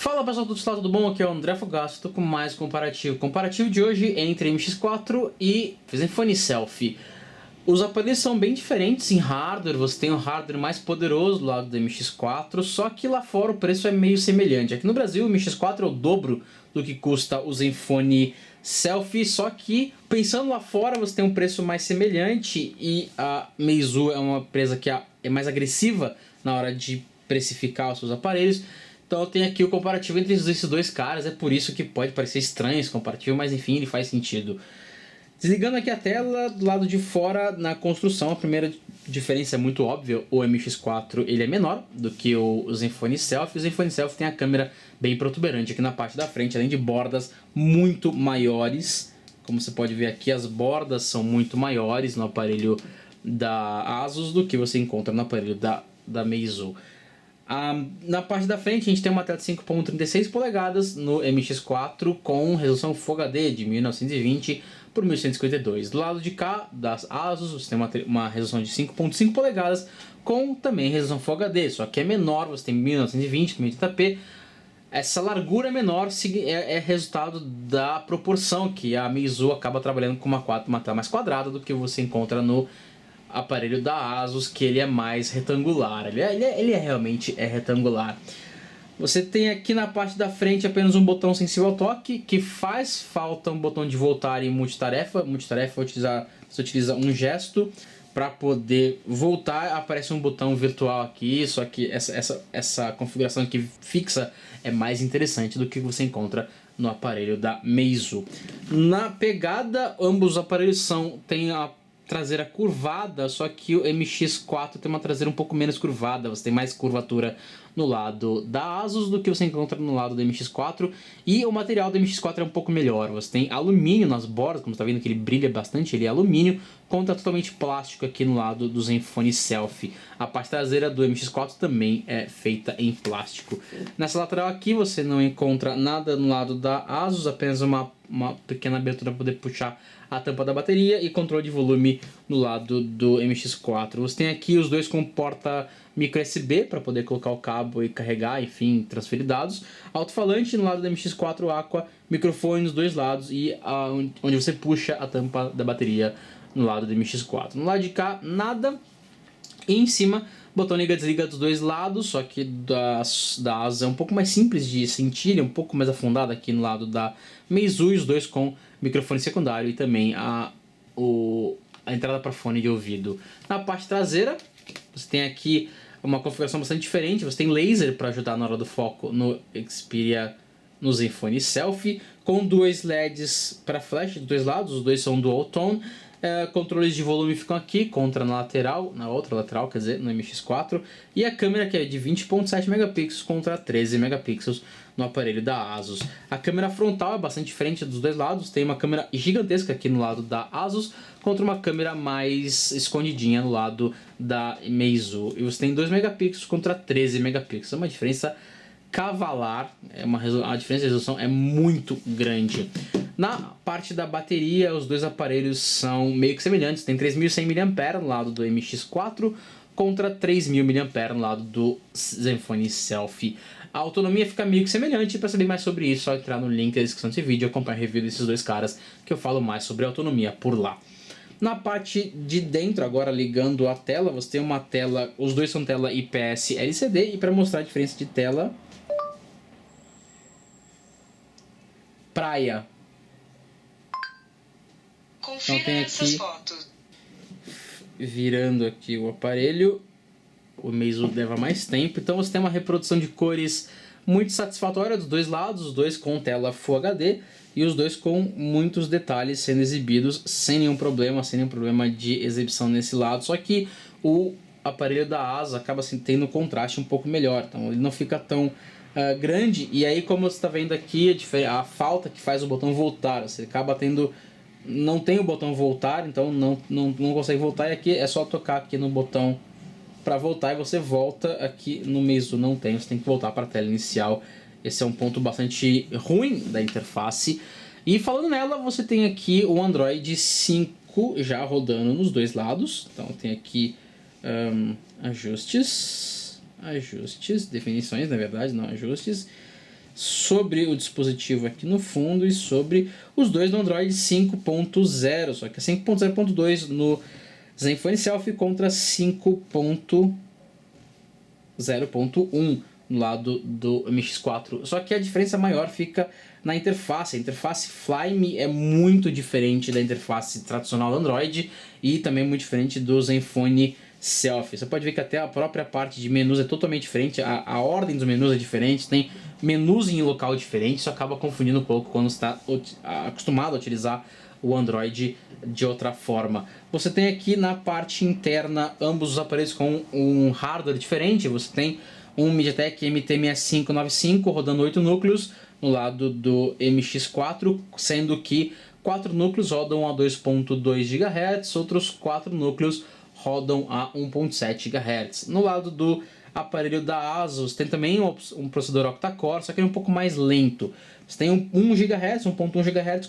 Fala pessoal do lado, tudo bom? Aqui é o André Fogasso, estou com mais comparativo. Comparativo de hoje entre MX4 e Zenfone Selfie. Os aparelhos são bem diferentes em hardware, você tem um hardware mais poderoso do lado do MX4, só que lá fora o preço é meio semelhante. Aqui no Brasil o MX4 é o dobro do que custa o Zenfone Selfie, só que pensando lá fora você tem um preço mais semelhante e a Meizu é uma empresa que é mais agressiva na hora de precificar os seus aparelhos. Então eu tenho aqui o comparativo entre esses dois caras, é por isso que pode parecer estranho esse comparativo, mas enfim, ele faz sentido. Desligando aqui a tela, do lado de fora, na construção, a primeira diferença é muito óbvia, o MX4 ele é menor do que o Zenfone Selfie. O Zenfone Selfie tem a câmera bem protuberante aqui na parte da frente, além de bordas muito maiores. Como você pode ver aqui, as bordas são muito maiores no aparelho da Asus do que você encontra no aparelho da Meizu. Na parte da frente a gente tem uma tela de 5.36 polegadas no MX4 com resolução Full HD de 1920 por 1152. Do lado de cá das Asus você tem uma resolução de 5.5 polegadas com também resolução Full HD, só que é menor, você tem 1920 por 1080p. Essa largura menor é resultado da proporção que a Meizu acaba trabalhando com uma tela mais quadrada do que você encontra no aparelho da Asus, que ele é mais retangular, ele realmente é retangular. Você tem aqui na parte da frente apenas um botão sensível ao toque, que faz falta um botão de voltar em multitarefa. Multitarefa você utiliza um gesto para poder voltar, aparece um botão virtual aqui, só que essa configuração aqui fixa é mais interessante do que você encontra no aparelho da Meizu. Na pegada, ambos os aparelhos têm a traseira curvada, só que o MX4 tem uma traseira um pouco menos curvada, você tem mais curvatura no lado da Asus do que você encontra no lado do MX4, e o material do MX4 é um pouco melhor, você tem alumínio nas bordas, como você está vendo que ele brilha bastante, ele é alumínio, contra totalmente plástico aqui no lado do Zenfone Selfie. A parte traseira do MX4 também é feita em plástico. Nessa lateral aqui você não encontra nada no lado da Asus, apenas uma pequena abertura para poder puxar a tampa da bateria e controle de volume no lado do MX4. Você tem aqui os dois com porta micro USB para poder colocar o cabo e carregar, enfim, transferir dados. Alto-falante no lado do MX4 Aqua, microfone nos dois lados e onde você puxa a tampa da bateria no lado do MX4. No lado de cá, nada. E em cima, botão liga e desliga dos dois lados, só que da Asus é um pouco mais simples de sentir, é um pouco mais afundado aqui no lado da Meizu, e os dois com microfone secundário e também a entrada para fone de ouvido. Na parte traseira, você tem aqui uma configuração bastante diferente, você tem laser para ajudar na hora do foco no Xperia, no Zenfone Selfie, com dois LEDs para flash dos dois lados, os dois são dual tone. Controles de volume ficam aqui, contra na outra lateral, quer dizer, no MX4, e a câmera que é de 20.7 megapixels contra 13 megapixels no aparelho da Asus. A câmera frontal é bastante diferente dos dois lados, tem uma câmera gigantesca aqui no lado da Asus, contra uma câmera mais escondidinha no lado da Meizu, e você tem 2 megapixels contra 13 megapixels, é uma diferença cavalar, a diferença de resolução é muito grande. Na parte da bateria, os dois aparelhos são meio que semelhantes, tem 3100 mAh no lado do MX4 contra 3000 mAh no lado do Zenfone Selfie. A autonomia fica meio que semelhante, para saber mais sobre isso, é só entrar no link da descrição desse vídeo e acompanhar a review desses dois caras, que eu falo mais sobre autonomia por lá. Na parte de dentro, agora ligando a tela, você tem uma tela, os dois são tela IPS LCD, e para mostrar a diferença de tela, praia. Confira então tem essas aqui, fotos. virando aqui o aparelho, o Meizu leva mais tempo, então você tem uma reprodução de cores muito satisfatória dos dois lados, os dois com tela Full HD e os dois com muitos detalhes sendo exibidos sem nenhum problema de exibição nesse lado, só que o aparelho da Asus acaba tendo um contraste um pouco melhor, então ele não fica tão grande, e aí como você está vendo aqui a falta que faz o botão voltar, você acaba não tem o botão voltar, então não consegue voltar, e aqui é só tocar aqui no botão para voltar e você volta. Aqui no Meizu não tem, você tem que voltar para a tela inicial. Esse é um ponto bastante ruim da interface. E falando nela, você tem aqui o Android 5 já rodando nos dois lados. Então tem aqui ajustes, definições na verdade, não ajustes. sobre o dispositivo aqui no fundo e sobre os dois no Android 5.0, só que é 5.0.2 no Zenfone Selfie contra 5.0.1 no lado do MX4. Só que a diferença maior fica na interface. A interface Flyme é muito diferente da interface tradicional do Android e também muito diferente do Zenfone Selfie. Você pode ver que até a própria parte de menus é totalmente diferente, a ordem dos menus é diferente, tem menus em local diferente, isso acaba confundindo um pouco quando está acostumado a utilizar o Android de outra forma. Você tem aqui na parte interna ambos os aparelhos com um hardware diferente. Você tem um MediaTek MT6595 rodando 8 núcleos no lado do MX4, sendo que 4 núcleos rodam a 2.2 GHz, outros 4 núcleos rodam a 1.7 GHz. No lado do aparelho da ASUS tem também um processador octa-core, só que ele é um pouco mais lento. Você tem 1 GHz, 1.1 GHz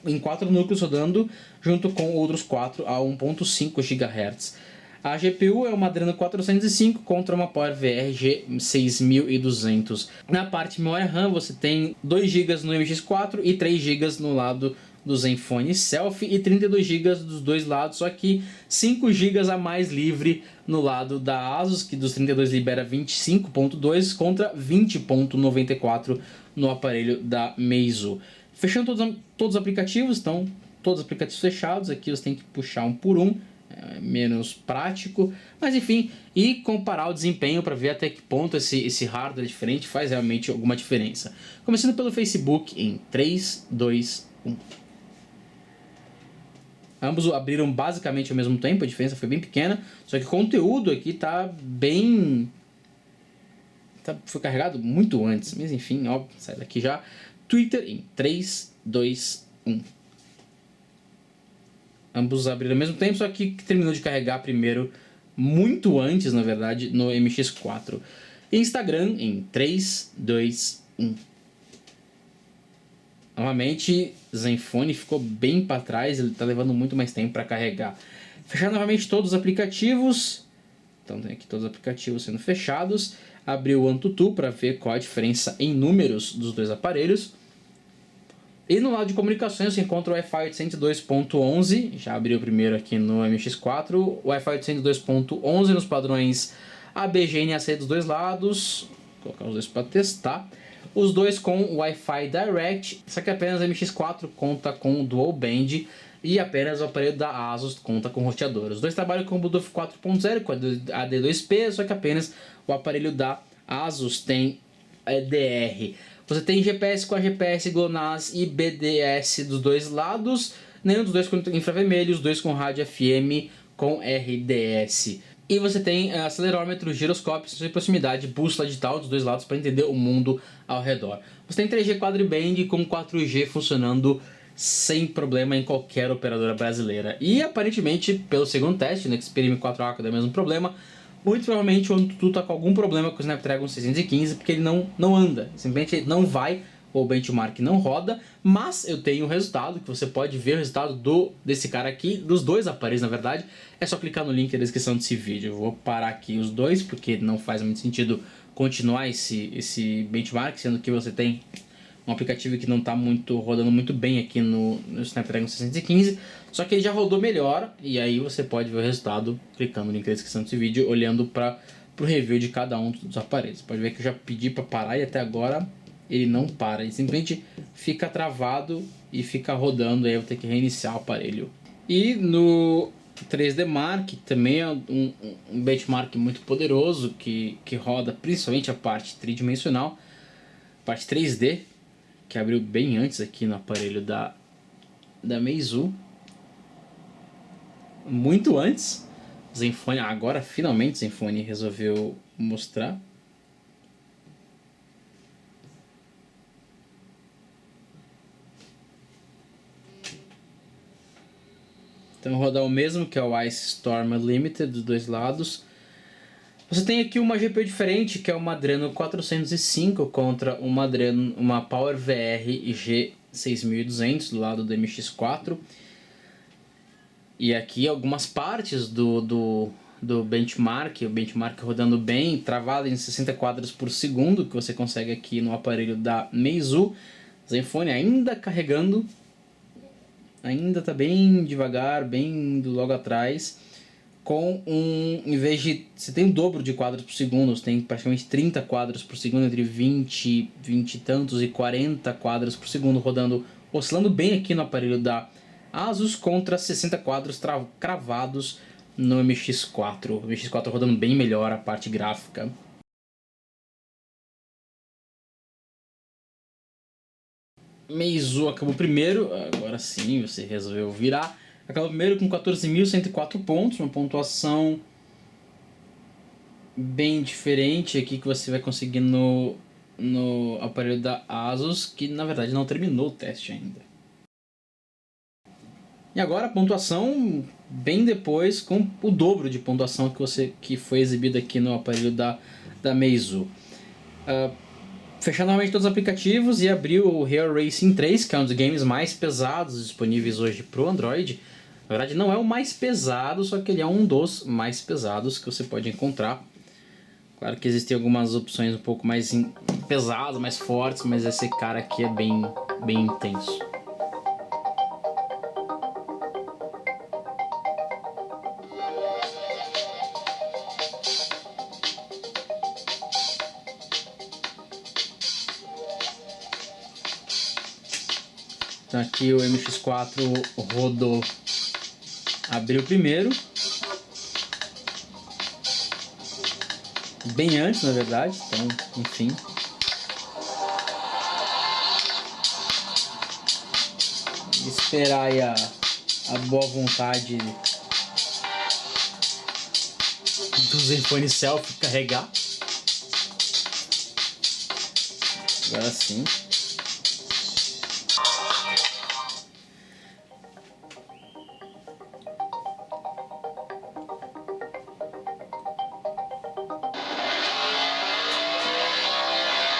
em 4 núcleos rodando, junto com outros 4 a 1.5 GHz. A GPU é uma Adreno 405 contra uma PowerVR G6200. Na parte memória RAM você tem 2 GB no MX4 e 3 GB no lado do Zenfone Selfie e 32 GB dos dois lados, só que 5 GB a mais livre no lado da ASUS, que dos 32 libera 25.2 contra 20.94 no aparelho da Meizu. Fechando todos os aplicativos, estão todos os aplicativos fechados, aqui você tem que puxar um por um, é menos prático, mas enfim, e comparar o desempenho para ver até que ponto esse hardware diferente faz realmente alguma diferença. Começando pelo Facebook em 3, 2, 1. Ambos abriram basicamente ao mesmo tempo, a diferença foi bem pequena, só que o conteúdo aqui tá bem... foi carregado muito antes, mas enfim, ó, sai daqui já. Twitter em 3, 2, 1. Ambos abriram ao mesmo tempo, só que terminou de carregar primeiro, muito antes, na verdade, no MX4. Instagram em 3, 2, 1. Novamente, Zenfone ficou bem para trás, ele está levando muito mais tempo para carregar. Fechar novamente todos os aplicativos. Então tem aqui todos os aplicativos sendo fechados. Abrir o AnTuTu para ver qual a diferença em números dos dois aparelhos. E no lado de comunicações você encontra o Wi-Fi 802.11, já abriu o primeiro aqui no MX4, o Wi-Fi 802.11 nos padrões ABG e NAC dos dois lados, vou colocar os dois para testar. Os dois com Wi-Fi Direct, só que apenas o MX4 conta com Dual Band e apenas o aparelho da ASUS conta com roteador. Os dois trabalham com o Bluetooth 4.0 com a AD2P, só que apenas o aparelho da ASUS tem DR. Você tem GPS com a GPS GLONASS e BDS dos dois lados, nenhum dos dois com infravermelho, os dois com rádio FM com RDS. E você tem acelerômetro, giroscópio, sensor de proximidade, bússola digital dos dois lados para entender o mundo ao redor. Você tem 3G quadriband com 4G funcionando sem problema em qualquer operadora brasileira. E aparentemente, pelo segundo teste, no Xperia M4A deu o mesmo problema, muito provavelmente o AnTuTu está com algum problema com o Snapdragon 615, porque ele não anda, simplesmente ele não vai, o benchmark não roda, mas eu tenho o resultado, que você pode ver o resultado desse cara aqui, dos dois aparelhos na verdade, é só clicar no link na descrição desse vídeo. Eu vou parar aqui os dois, porque não faz muito sentido continuar esse benchmark, sendo que você tem um aplicativo que não está rodando muito bem aqui no Snapdragon 615, só que ele já rodou melhor, e aí você pode ver o resultado clicando no link na descrição desse vídeo, olhando para o review de cada um dos aparelhos. Você pode ver que eu já pedi para parar e até agora ele não para, ele simplesmente fica travado e fica rodando, aí eu vou ter que reiniciar o aparelho. E no 3D Mark também é um benchmark muito poderoso que roda principalmente a parte tridimensional, parte 3D, que abriu bem antes aqui no aparelho da Meizu, muito antes. Zenfone, agora finalmente Zenfone resolveu mostrar. Então rodar o mesmo, que é o Ice Storm Limited dos dois lados. Você tem aqui uma GPU diferente, que é uma Adreno 405 contra uma PowerVR G6200 do lado do MX4. E aqui algumas partes do do benchmark, o benchmark rodando bem, travado em 60 quadros por segundo, que você consegue aqui no aparelho da Meizu. Zenfone ainda carregando, ainda está bem devagar, bem indo logo atrás, em vez de, você tem o dobro de quadros por segundo, você tem praticamente 30 quadros por segundo, entre 20 e tantos e 40 quadros por segundo rodando, oscilando bem aqui no aparelho da Asus, contra 60 quadros cravados no MX4. O MX4 rodando bem melhor a parte gráfica. Meizu acabou primeiro, agora sim você resolveu virar. Acabou primeiro com 14.104 pontos, uma pontuação bem diferente aqui que você vai conseguir no aparelho da Asus, que na verdade não terminou o teste ainda. E agora a pontuação bem depois, com o dobro de pontuação que foi exibida aqui no aparelho da Meizu. Fechando novamente todos os aplicativos e abriu o Real Racing 3, que é um dos games mais pesados disponíveis hoje para o Android. Na verdade não é o mais pesado, só que ele é um dos mais pesados que você pode encontrar. Claro que existem algumas opções um pouco mais pesadas, mais fortes, mas esse cara aqui é bem intenso. Então aqui o MX4 rodou, abriu primeiro, bem antes na verdade, então enfim. Esperar aí a boa vontade do Zenfone Selfie carregar. Agora sim.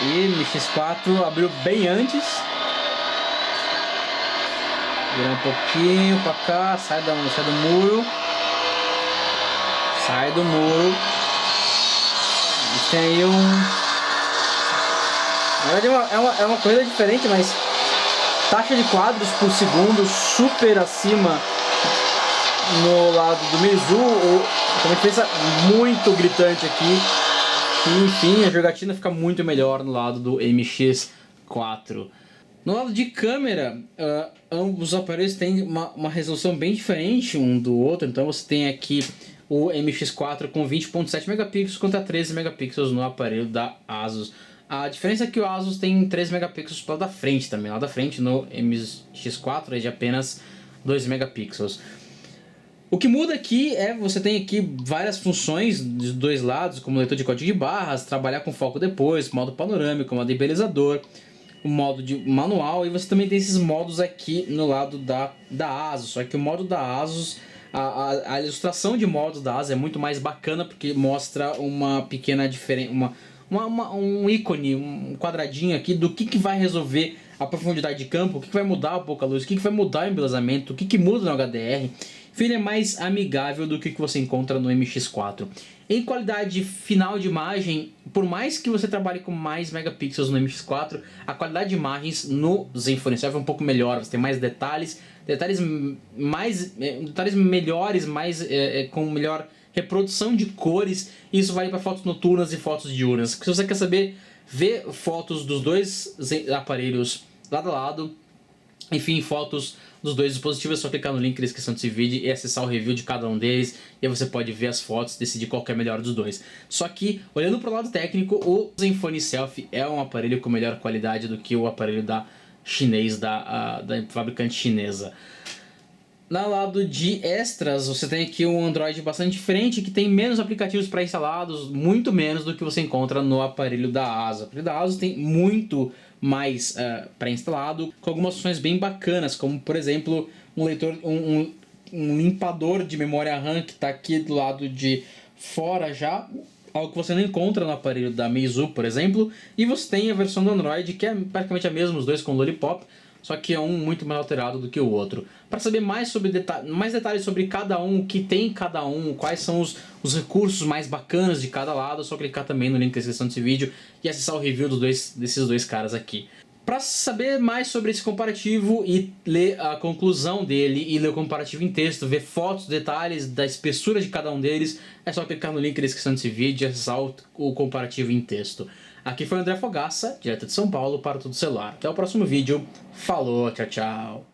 E MX4 abriu bem antes. Vira um pouquinho pra cá, sai do muro. Sai do muro. E tem aí na verdade é uma coisa diferente, mas taxa de quadros por segundo super acima no lado do Meizu. Uma diferença muito gritante aqui. E, enfim, a jogatina fica muito melhor no lado do MX4. No lado de câmera, ambos os aparelhos têm uma resolução bem diferente um do outro. Então você tem aqui o MX4 com 20.7 megapixels contra 13 megapixels no aparelho da Asus. A diferença é que o Asus tem 13 megapixels para da frente também. Lá da frente no MX4 é de apenas 2 megapixels. O que muda aqui você tem aqui várias funções dos dois lados, como leitor de código de barras, trabalhar com foco depois, modo panorâmico, modo embelezador, o modo de manual, e você também tem esses modos aqui no lado da Asus. Só que o modo da Asus, a ilustração de modos da Asus é muito mais bacana, porque mostra uma pequena diferença, um ícone, um quadradinho aqui do que vai resolver a profundidade de campo, o que vai mudar a pouca luz, o que vai mudar o embelezamento, o que muda no HDR. Enfim, ele é mais amigável do que você encontra no MX4. Em qualidade final de imagem, por mais que você trabalhe com mais megapixels no MX4, a qualidade de imagens no Zenfone 7 é um pouco melhor. Você tem mais detalhes melhores, com melhor reprodução de cores. E isso vale para fotos noturnas e fotos diurnas. Se você quer saber, ver fotos dos dois aparelhos lado a lado, enfim, fotos dos dois dispositivos, é só clicar no link na descrição desse vídeo e acessar o review de cada um deles, e aí você pode ver as fotos e decidir qual que é melhor dos dois. Só que, olhando para o lado técnico, o Zenfone Selfie é um aparelho com melhor qualidade do que o aparelho da fabricante chinesa. No lado de extras, você tem aqui um Android bastante diferente, que tem menos aplicativos pré-instalados, muito menos do que você encontra no aparelho da Asus. O aparelho da Asus tem muito mais pré-instalado, com algumas funções bem bacanas, como por exemplo um limpador de memória RAM que está aqui do lado de fora já, algo que você não encontra no aparelho da Meizu, por exemplo. E você tem a versão do Android, que é praticamente a mesma, os dois com Lollipop, só que é um muito mais alterado do que o outro. Para saber mais sobre mais detalhes sobre cada um, o que tem cada um, quais são os recursos mais bacanas de cada lado, é só clicar também no link da descrição desse vídeo e acessar o review desses dois caras aqui. Para saber mais sobre esse comparativo e ler a conclusão dele e ler o comparativo em texto, ver fotos, detalhes da espessura de cada um deles, é só clicar no link da descrição desse vídeo e acessar o comparativo em texto. Aqui foi o André Fogaça, direto de São Paulo para o Tudo Celular. Até o próximo vídeo. Falou, tchau, tchau.